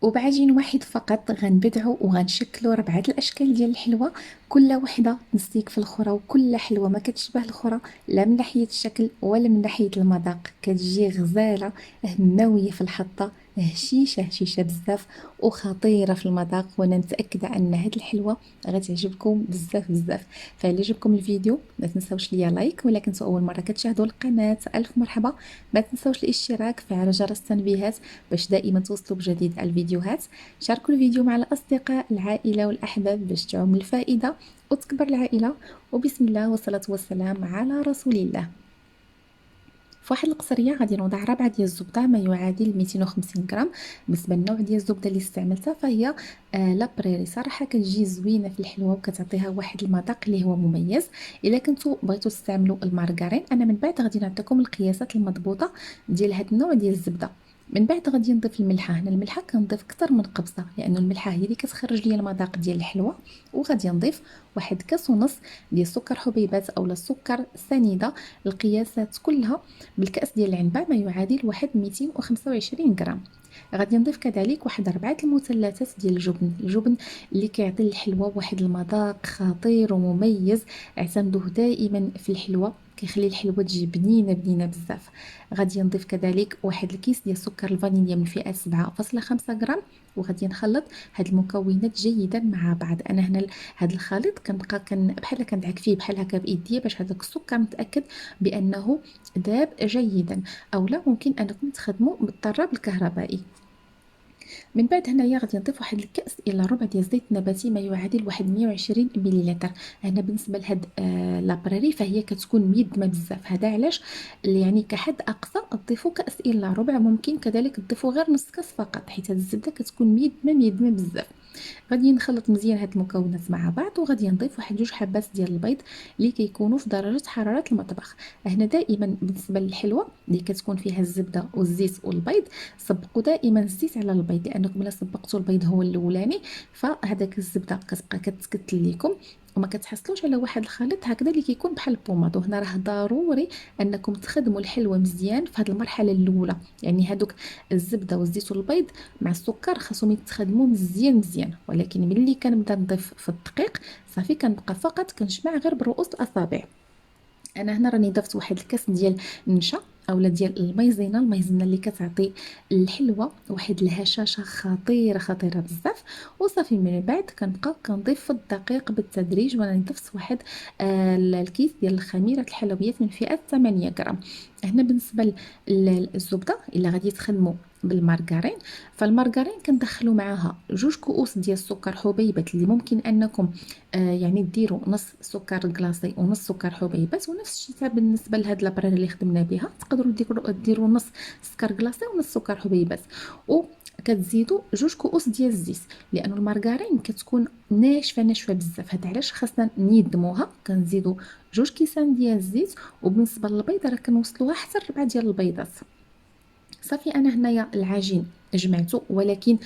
وبعجين واحد فقط غنبدعو وغنشكلو 4 الاشكال ديال الحلوى، كل وحده نستيك في الاخرى، وكل حلوه ما كتشبه الاخرى لا من ناحيه الشكل ولا من ناحيه المذاق. كتجي غزاله، هماويه في الحطه، هشيشه بزاف وخطيره في المذاق. وانا متاكده ان هاد الحلوه غتعجبكم بزاف بزاف. فإلا عجبكم الفيديو ما تنساوش ليا لايك، ولا كنتو اول مره كتشاهدوا القناه الف مرحبا. ما تنساوش الاشتراك، فعل جرس التنبيهات باش دائما توصلوا بجديد الفيديوهات. شاركوا الفيديو مع الأصدقاء العائلة والأحباب باش تعم الفائدة وتكبر العائلة. وبسم الله والصلاة والسلام على رسول الله. في واحد القصريه غادي نوضع ربعه ديال الزبده ما يعادل 250 غرام. بالنسبه للنوع ديال الزبده اللي استعملتها فهي لا بريري. صراحه كتجي زوينه في الحلوه وكتعطيها واحد المذاق اللي هو مميز. الا كنتو بغيتو تستعملوا المارغرين، انا من بعد غادي نعطيكم القياسات المضبوطه ديال هاد النوع ديال الزبده. من بعد غادي نضيف الملحه. هنا الملحه كنضيف اكثر من قبصه لانه الملحه هي اللي كتخرج لي المذاق ديال الحلوه. وغادي نضيف واحد كاس ونص ديال السكر حبيبات اولا السكر سنيده. القياسات كلها بالكأس ديال العنبة ما يعادل واحد 225 غرام. غادي نضيف كذلك واحد 4 المثلثات ديال الجبن اللي كيعطي الحلوة واحد المذاق خطير ومميز. اعتمدوه دائما في الحلوة، كيخلي الحلوة تجي بنينة بزاف. غادي نضيف كذلك واحد الكيس ديال سكر الفانيليا من فئة 7.5 غرام. وغادي نخلط هاد المكونات جيدا مع بعض. انا هنا هاد الخليط كنبقى بحال كندعك فيه بحال هكا بايديا باش هذاك السكر نتاكد بانه داب جيدا. او لا ممكن انكم تخدموا بالطراب الكهربائي. من بعد هنايا غادي نضيف واحد الكأس الى ربع ديال الزيت النباتي ما يعادل واحد 120 مليلتر. هنا بالنسبه لهاد لابراري فهي كتكون ميدمه بزاف. هذا علاش يعني كحد اقصى تضيفوا كأس الى ربع، ممكن كذلك تضيفوا غير نص كاس فقط حيت هاد الزبده كتكون ميدمه بزاف. غادي نخلط مزيان هاد المكونات مع بعض، وغادي نضيف واحد 2 حبات ديال البيض اللي كيكونوا في درجه حراره المطبخ. هنا دائما بالنسبه للحلوه اللي كتكون فيها الزبده والزيت والبيض، صبقوا دائما الزيت على البيض، لانكم الا صبقتوا البيض هو الاولاني فهذاك الزبده كتبقى كتكتل لكم وما كتحصلوش على واحد الخليط هكذا اللي كيكون بحال البوماط. وهنا راه ضروري انكم تخدموا الحلوه مزيان في هذه المرحله الاولى. يعني هذوك الزبده والزيت والبيض مع السكر خاصهم يتخدموا مزيان. ولكن ملي كنبدا نضيف في الدقيق صافي كنبقى فقط كنجمع غير برؤوس الاصابع. انا هنا راني ضفت واحد الكاس ديال النشا اولا ديال المايزينا اللي كتعطي الحلوه واحد الهشاشه خطيره بزاف. وصافي من بعد كنبقى كنضيف في الدقيق بالتدريج. وانا ضفت واحد الكيس ديال الخميره الحلويات من فئه 8 غرام. هنا بالنسبه للزبده الا غادي تخدموا بالمارغرين، فالمارغرين كندخلوا معاها 2 كؤوس ديال السكر حبيبات اللي ممكن انكم يعني ديروا نص سكر كلاصي ونص سكر حبيبات. ونفس الشيء بالنسبه لهاد لابرير اللي خدمنا بها تقدروا ديروا نص سكر كلاصي ونص سكر حبيبات. وكتزيدوا 2 كؤوس ديال الزيت لانه المارغرين كتكون ناشفه بزاف. هذا علاش خاصنا نيدموها. كنزيدوا 2 كيسان ديال الزيت. وبالنسبه للبيض راه كنوصلوها حتى 4 ديال البيضات. صافي انا هنايا العجين جمعته ولكن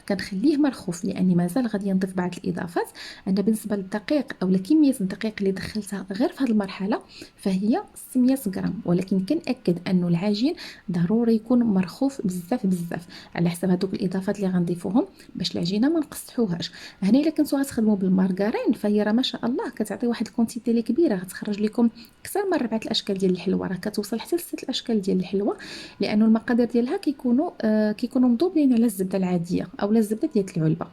كنخليه مرخوف لاني مازال غادي نضيف بعض الاضافات. انا بالنسبه للدقيق او كميه الدقيق اللي دخلتها غير في هذه المرحله فهي 600 غرام، ولكن كنأكد انه العجين ضروري يكون مرخوف بزاف على حسب هذوك الاضافات اللي غنضيفوهم باش العجينه ما نقصحوهاش. هنا الا كنتو غتخدموا بالمارغرين فهي راه ما شاء الله كتعطي واحد الكونتيتي اللي كبيره، غتخرج لكم اكثر من 4 الاشكال ديال الحلوه. راه كتوصل حتى ل6 الاشكال ديال الحلوه لانه المقادير ديالها كيكونوا مضوبين على الزبده العاديه او الزبده ديال العلبه.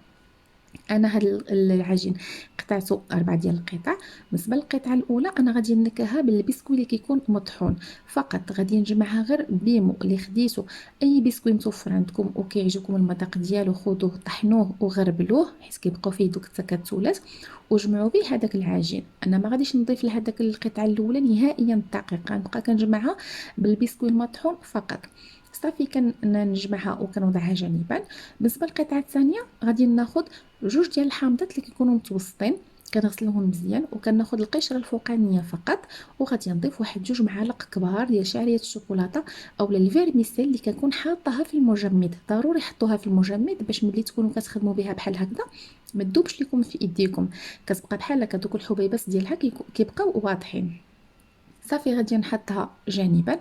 انا هاد العجين قطعته 4 ديال القطع. بالنسبه للقطعه الاولى انا غادي نكهها بالبسكوي اللي كيكون مطحون فقط. غادي نجمعها غير بيمو اللي خديتو اي بسكوي متوفر عندكم وكيعجبكم المذاق ديالو خذوه طحنوه وغربلوه حيت كيبقاو فيه دوك التكتلات وجمعوا به هذاك العجين. انا ما غاديش نضيف لهذاك القطعه الاولى نهائيا الدقيق، غنبقى كنجمعها بالبسكوي المطحون فقط. صافي كنجمعها وكنوضعها جانبا. بالنسبه للقطعه الثانيه غادي ناخذ 2 ديال الحامضات اللي كيكونوا متوسطين كنغسلوهم مزيان وكناخذ القشره الفوقانيه فقط. وغادي نضيف واحد 2 معالق كبار ديال شعريه الشوكولاته اولا الفيرميسيل اللي كنكون حاطاها في المجمد. ضروري حطوها في المجمد باش ملي تكونوا كتخدموا بها بحال هكذا ما تذوبش لكم في ايديكم، كتبقى بحال هكا دوك الحبيبات ديالها كيبقاو واضحين. صافي غادي نحطها جانبا.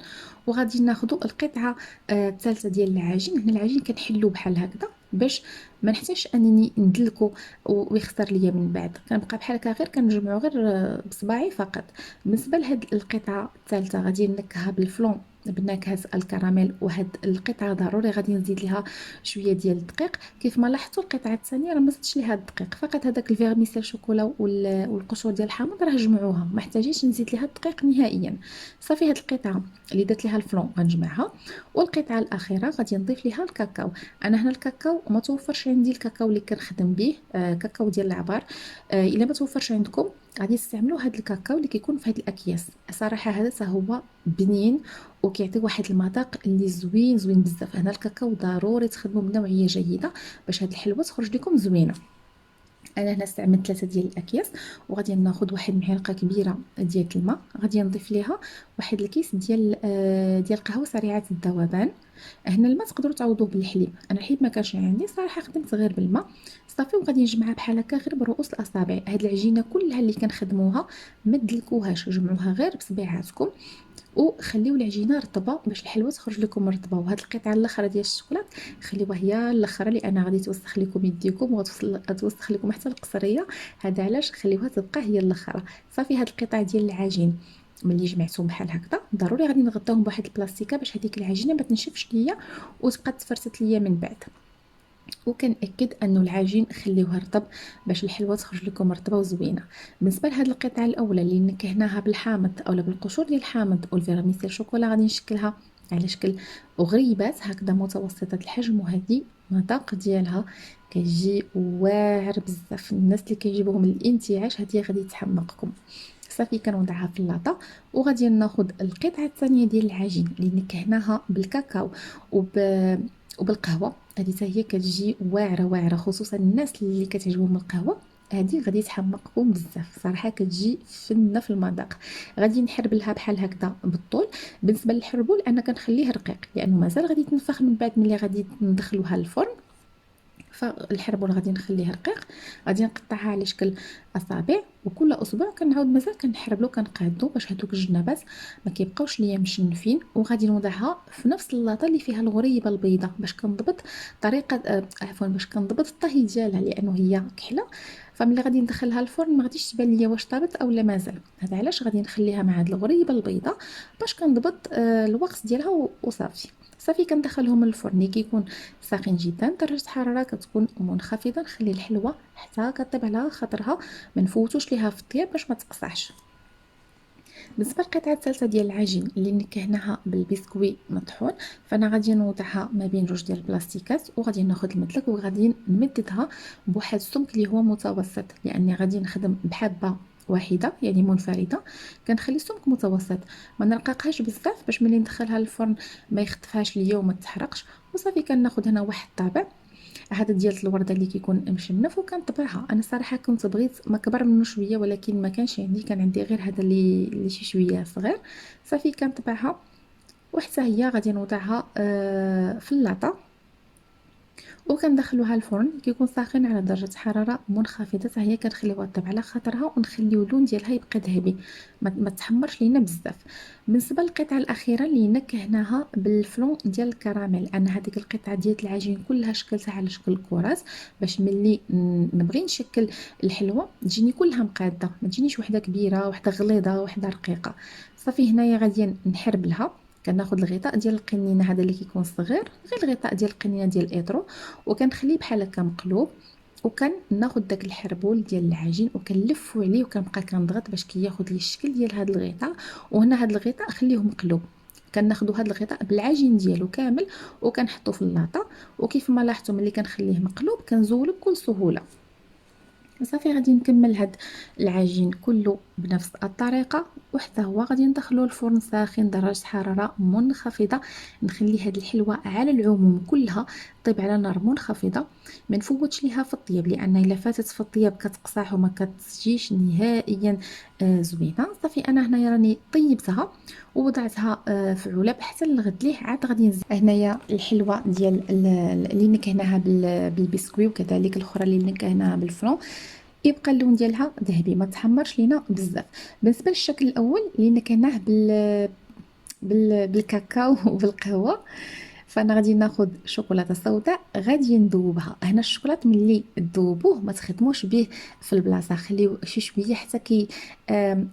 وغادي ناخذ القطعه الثالثه ديال العجين. هنا العجين كنحلو بحال هكذا باش ما نحتاجش انني ندلكو ويخسر ليا من بعد، كنبقى بحال هكا غير كنجمعو غير بصباعي فقط. بالنسبه لهاد القطعه الثالثه غادي نكهها بالفلون بنكهه الكراميل، وهاد القطعه ضروري غادي نزيد ليها شويه ديال الدقيق. كيف ما لاحظتوا القطعه الثانيه راه ما زدتش ليها الدقيق، فقط هذاك الفيرميسيل شوكولا والقشور ديال الحامض راه جمعوها، ما احتاجيش نزيد ليها الدقيق نهائيا. صافي هاد القطعه اللي درت ليها الفلون غنجمعها، والقطعه الاخيره غادي نضيف ليها الكاكاو. انا هنا الكاكاو ما توفرش عندي الكاكاو اللي كنخدم به، كاكاو ديال العبار. الا ما توفرش عندكم غادي تستعملوا هذا الكاكاو اللي كيكون في هذه الاكياس. صراحه هذا هو بنين وكيعطي واحد المذاق اللي زوين زوين بزاف. هنا الكاكاو ضروري تخدموا بنوعيه جيده باش هاد الحلوه تخرج لكم زوينه. انا هنا استعملت 3 ديال الاكياس، وغادي ناخذ واحد معلقه كبيره ديال الماء، غادي نضيف ليها واحد الكيس ديال قهوه سريعه الذوبان. هنا الماء تقدروا تعوضوه بالحليب، انا الحليب ما كانش عندي صراحه، خدمت غير بالماء. صافي وغادي نجمعها بحال هكا غير برؤوس الاصابع. هاد العجينه كلها اللي كنخدموها ما تدلكوهاش، جمعوها غير بصبيعاتكم وخليو العجينه رطبه باش الحلوه تخرج لكم رطبه. وهاد القطعه الاخرى ديال الشوكولات خليوها هي الاخرى لان غادي توسخ لكم يديكم وغتوسخ لكم حتى القصريه. هذا علاش خليوها تبقى هي الاخرى. صافي هاد القطع ديال العجين ملي جمعتهم بحال هكذا ضروري غادي نغطيوهم بواحد البلاستيكه باش هذيك العجينه ما تنشفش ليا وتبقى تفرتت ليا من بعد. وكنأكد انه العجين خليوه رطب باش الحلوه تخرج لكم رطبه وزوينه. بالنسبه لهاد القطعه الاولى اللي نكهناها بالحامض اولا بالقشور ديال الحامض والفيرميسيل شوكولا غادي نشكلها على شكل غريبات هكذا متوسطه الحجم، وهذه المذاق ديالها كيجي واعر بزاف. الناس اللي كيجيبوهم الانتعاش هذه غادي تحمقكم. صافي كنوضعها في اللاطه، وغادي ناخذ القطعه الثانيه ديال العجين اللي نكهناها بالكاكاو وبالقهوه. هذه حتى هي كتجي واعره واعره، خصوصا الناس اللي كتعجبهم القهوه هذه غادي تحمقكم بزاف صراحه، كتجي فنه في المذاق. غادي نحربلها بحال هكذا بالطول. بالنسبه للحربول انا كنخليه رقيق لانه مازال غادي يتنفخ من بعد ملي غادي ندخلوها للفرن، فالحربول غادي نخليه رقيق. غادي نقطعها على شكل اصابع، وكل اسبوع كنعاود مازال كنحربلو كنقادو باش هذوك الجنابات ما كيبقاوش ليا مشنفين. وغادي نوضعها في نفس اللاطه اللي فيها الغريبه البيضاء باش كنضبط طريقه عفوا باش كنضبط الطهي ديالها لانه هي كحله. فملي غادي ندخلها الفرن ما غاديش تبان ليا واش طابت او لا مازال. هذا علاش غادي نخليها مع هاد الغريبه البيضاء باش كنضبط الوقت ديالها وصافي. صافي كندخلهم الفرن كيكون ساخن جدا، درجه الحراره كتكون منخفضه. نخلي الحلوه حتى كطيب على خاطرها، ما نفوتوش ليها في الطياب باش ما تقصعش. بالنسبه للقطعه الثالثه ديال العجين اللي نكهناها بالبسكوي مطحون، فانا غادي نوضعها ما بين جوج ديال البلاستيكات، وغادي ناخذ المدلك وغادي نمددها بواحد السمك اللي هو متوسط، لاني غادي نخدم بحبه واحده يعني منفرده. كنخلي السمك متوسط، ما نرققهاش بزاف باش ملي ندخلها للفرن ما يختفاش ليا وما تحرقش. وصافي كناخذ هنا واحد الطابع هذا ديال الورده اللي كيكون مشنف وكنطبعها. انا صراحه كنت بغيت ما كبر منه شويه ولكن ما كانش عندي، كان عندي غير هذا اللي شي شويه صغير. صافي كنطبعها وحتى هي غادي نوضعها في اللاطه وكندخلوها الفرن كيكون ساخن على درجه حراره منخفضه. حتى هي كنخليوها طيب على خاطرها ونخليو اللون ديالها يبقى ذهبي، ما تحمرش لينا بزاف. بالنسبه للقطعه الاخيره اللي نكهناها بالفلون ديال الكراميل، انا هذيك القطعه ديال العجين كلها شكلتها على شكل كرات باش ملي نبغي نشكل الحلوه تجيني كلها مقاده، ما تجينيش وحده كبيره وحده غليظه وحده رقيقه. صافي هنايا غادي نحرب لها. كناخذ الغطاء ديال القنينه هذا اللي كيكون صغير، غير الغطاء ديال القنينه ديال الايطرو، وكنخليه بحال هكا مقلوب. وكناخذ داك الحربول ديال العجين وكنلفو عليه وكنبقى كنضغط باش كياخذ لي الشكل ديال هذا الغطاء. وهنا هذا الغطاء خليه مقلوب. كناخذوا هذا الغطاء بالعجين ديالو كامل وكنحطو في اللاطه، وكيف ما لاحظتوا ملي كنخليه مقلوب كنزولو بكل سهوله. صافي غادي نكمل هاد العجين كله بنفس الطريقه، وحتى هو غادي ندخلو الفرن ساخن درجه حراره منخفضه. نخلي هاد الحلوه على العموم كلها طيب على نار منخفضه، ما نفوتش ليها في الطياب لان الا فاتت في الطياب كتقصح وما كتجيش نهائيا زوينه. صافي انا هنايا راني طيبتها ووضعتها في علب حتى الغد ليه عاد غادي نزيد هنايا الحلوه ديال اللي نكهناها بالبسكوي وكذلك الاخرى اللي نكهناها بالفرون يبقى اللون ديالها ذهبي ما تحمرش لينا بزاف. بالنسبه للشكل الاول اللي نكهناه بالكاكاو وبالقهوه، فانا غادي ناخذ شوكولاته سوداء غادي نذوبها. هنا الشوكولات ملي تذوبوه ما تخدموش به في البلاصه، خليوه شي شويه حتى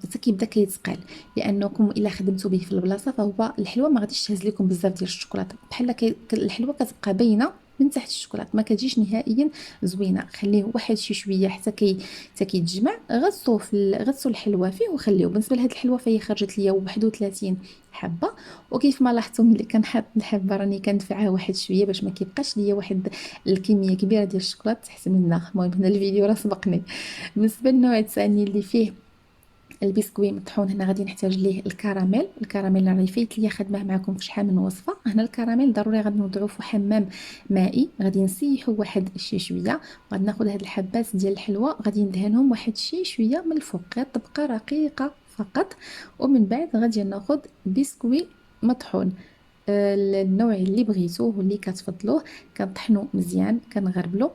حتى كيبدا كيتقال، لانكم الا خدمتو به في البلاصه فهو الحلوه ما غاديش تهز لكم بزاف ديال الشوكولاته، بحال الحلوه كتبقى باينه من تحت الشوكولاته، ما كتجيش نهائيا زوينه. خليه واحد شي شويه حتى كيتجمع. غصوا غصوا الحلوه فيه وخليوه. بالنسبه لهاد الحلوه فهي خرجت ليا 31 حبه، وكيف ما لاحظتوا ملي كنحط الحبه راني كندفعها واحد شويه باش ما كيبقاش ليا واحد الكميه كبيره ديال الشوكولاته تحت منها. المهم هنا الفيديو راه سبقني. بالنسبه للنوع الثاني اللي فيه البسكوي مطحون، هنا غادي نحتاج ليه الكراميل. الكراميل راه فايت ليا خدمه معكم في شحال من وصفه. هنا الكراميل ضروري غادي نوضعوه في حمام مائي، غادي نسيحو واحد شي شويه، غادي ناخذ هاد الحبات ديال الحلوه غادي ندهنهم واحد شي شويه من الفوق، غير طبقه رقيقه فقط. ومن بعد غادي ناخذ بسكوي مطحون، النوع اللي بغيتوه واللي كتفضلوه. كنطحنو مزيان، كنغربلو،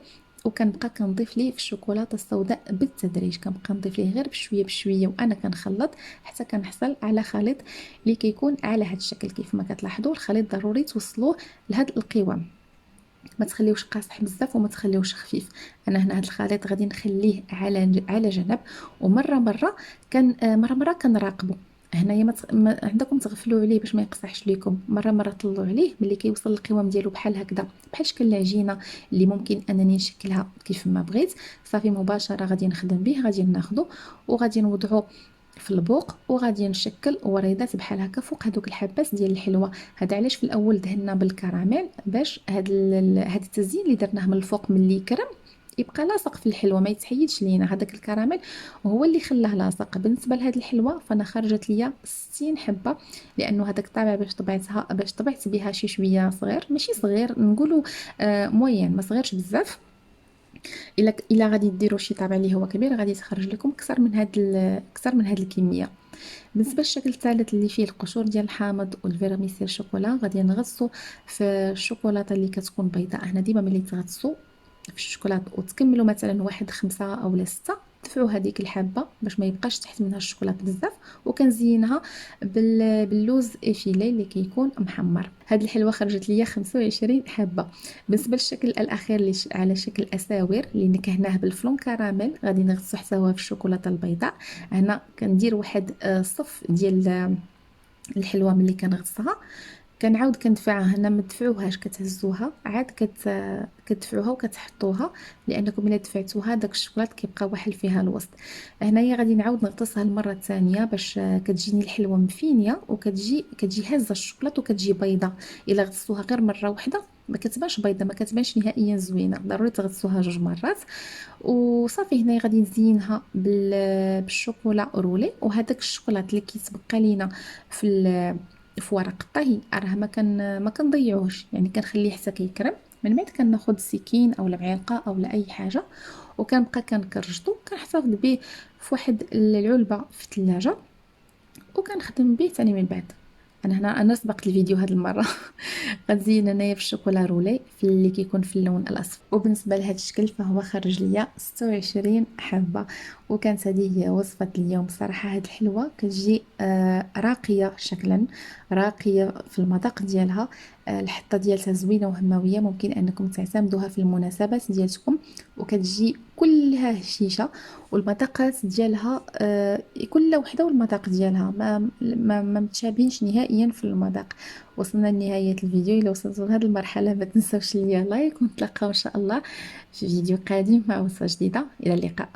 وكنبقى كنضيف ليه في الشوكولاته السوداء بالتدريج. كنبقى نضيف ليه غير بشويه بشويه وانا كنخلط حتى كنحصل على خليط اللي كيكون على هذا الشكل. كيف ما كتلاحظوا الخليط ضروري توصلوه لهذا القوام، ما تخليوش قاصح بزاف وما تخليوش خفيف. انا هنا هذا الخليط غادي نخليه على جنب، ومره مره مره كنراقبه. هنايا عندكم تغفلوا عليه باش ما يقصحش لكم. مره طلعوا عليه ملي كيوصل القوام ديالو بحال هكذا، بحال شكل العجينه اللي ممكن انني نشكلها كيف ما بغيت. صافي مباشره غادي نخدم به، غادي ناخذه وغادي نوضعه في البوق، وغادي نشكل وريدات بحال هكا فوق هذوك الحبات ديال الحلوه. هذا علاش في الاول دهنا بالكراميل، باش هاد التزيين اللي درناه من الفوق ملي كرم يبقى لاصق في الحلوه، ما يتحيدش لينا. هذاك الكراميل هو اللي خلاه لاصق. بالنسبه لهاد الحلوه فانا خرجت ليا 60 حبه، لانه هذاك الطابع باش طبعت بها شي شويه صغير، ماشي صغير نقولوا موين، ما صغيرش بزاف. الا غادي ديروا شي طابع اللي هو كبير غادي تخرج لكم اكثر من هاد الكميه. بالنسبه للشكل الثالث اللي فيه القشور ديال الحامض والفيرميسيل شوكولا، غادي نغطسوا في الشوكولاته اللي كتكون بيضاء. هنا ديما ملي تغطسوا في الشوكولاته وتكملوا مثلا واحد 5 أو 6، دفعوا هذيك الحبه باش ما يبقاش تحت منها الشوكولاته بزاف. وكنزينها باللوز افيلي اللي كيكون محمر. هاد الحلوه خرجت ليا 25 حبه. بالنسبه للشكل الاخير اللي على شكل اساور اللي نكهناه بالفلون كراميل، غادي نغطسو حتى هو في الشوكولاته البيضاء. هنا كندير واحد صف ديال الحلوه ملي كنغطسها، كنعاود كندفعها. هنا ما تدفعوهاش، كتهزوها عاد كتدفعوها وكتحطوها، لانكم الا دفعتوها داك الشوكولات كيبقى واحل فيها الوسط. هنايا غادي نعاود نغطسها المره الثانيه باش كتجيني الحلوه مفينيه كتجي هازه الشوكولات وكتجي بيضه. الا غطستوها غير مره واحده ما كتبانش بيضه، ما كتبانش نهائيا زوينه، ضروري تغطسوها 2 مرات. وصافي هنا غادي نزينها بالشوكولا رولي. وهذاك الشوكولات اللي كيتبقى لينا في ورق الطهي راه ما كنضيعوش، يعني كنخليه حتى كيكرم. من بعد كناخذ سكين او معلقه او اي حاجه وكنبقى كنكرجطو، كنحتفظ به في واحد العلبه في الثلاجه وكنخدم به ثاني من بعد. انا سبقت الفيديو هذه المره. غنزين انايا بالشوكولا رولي في اللي كيكون في اللون الاصفر. وبالنسبه لهذا الشكل فهو خرج ليا 26 حبه. وكانت هذه هي وصفه اليوم. صراحه هذه الحلوه كتجي راقيه شكلا، راقيه في المذاق ديالها، الحطه ديالها زوينه وهمويه، ممكن انكم تعتمدوها في المناسبات ديالكم. وكتجي كلها هشيشه، والمذاقات ديالها كل وحده والمذاق ديالها ما متشابهينش نهائيا في المذاق. وصلنا لنهايه الفيديو. الا وصلتوا لهذه المرحله ما تنسوش ليا لايك، ونتلاقاو ان شاء الله في فيديو قادم مع وصفه جديده. الى اللقاء.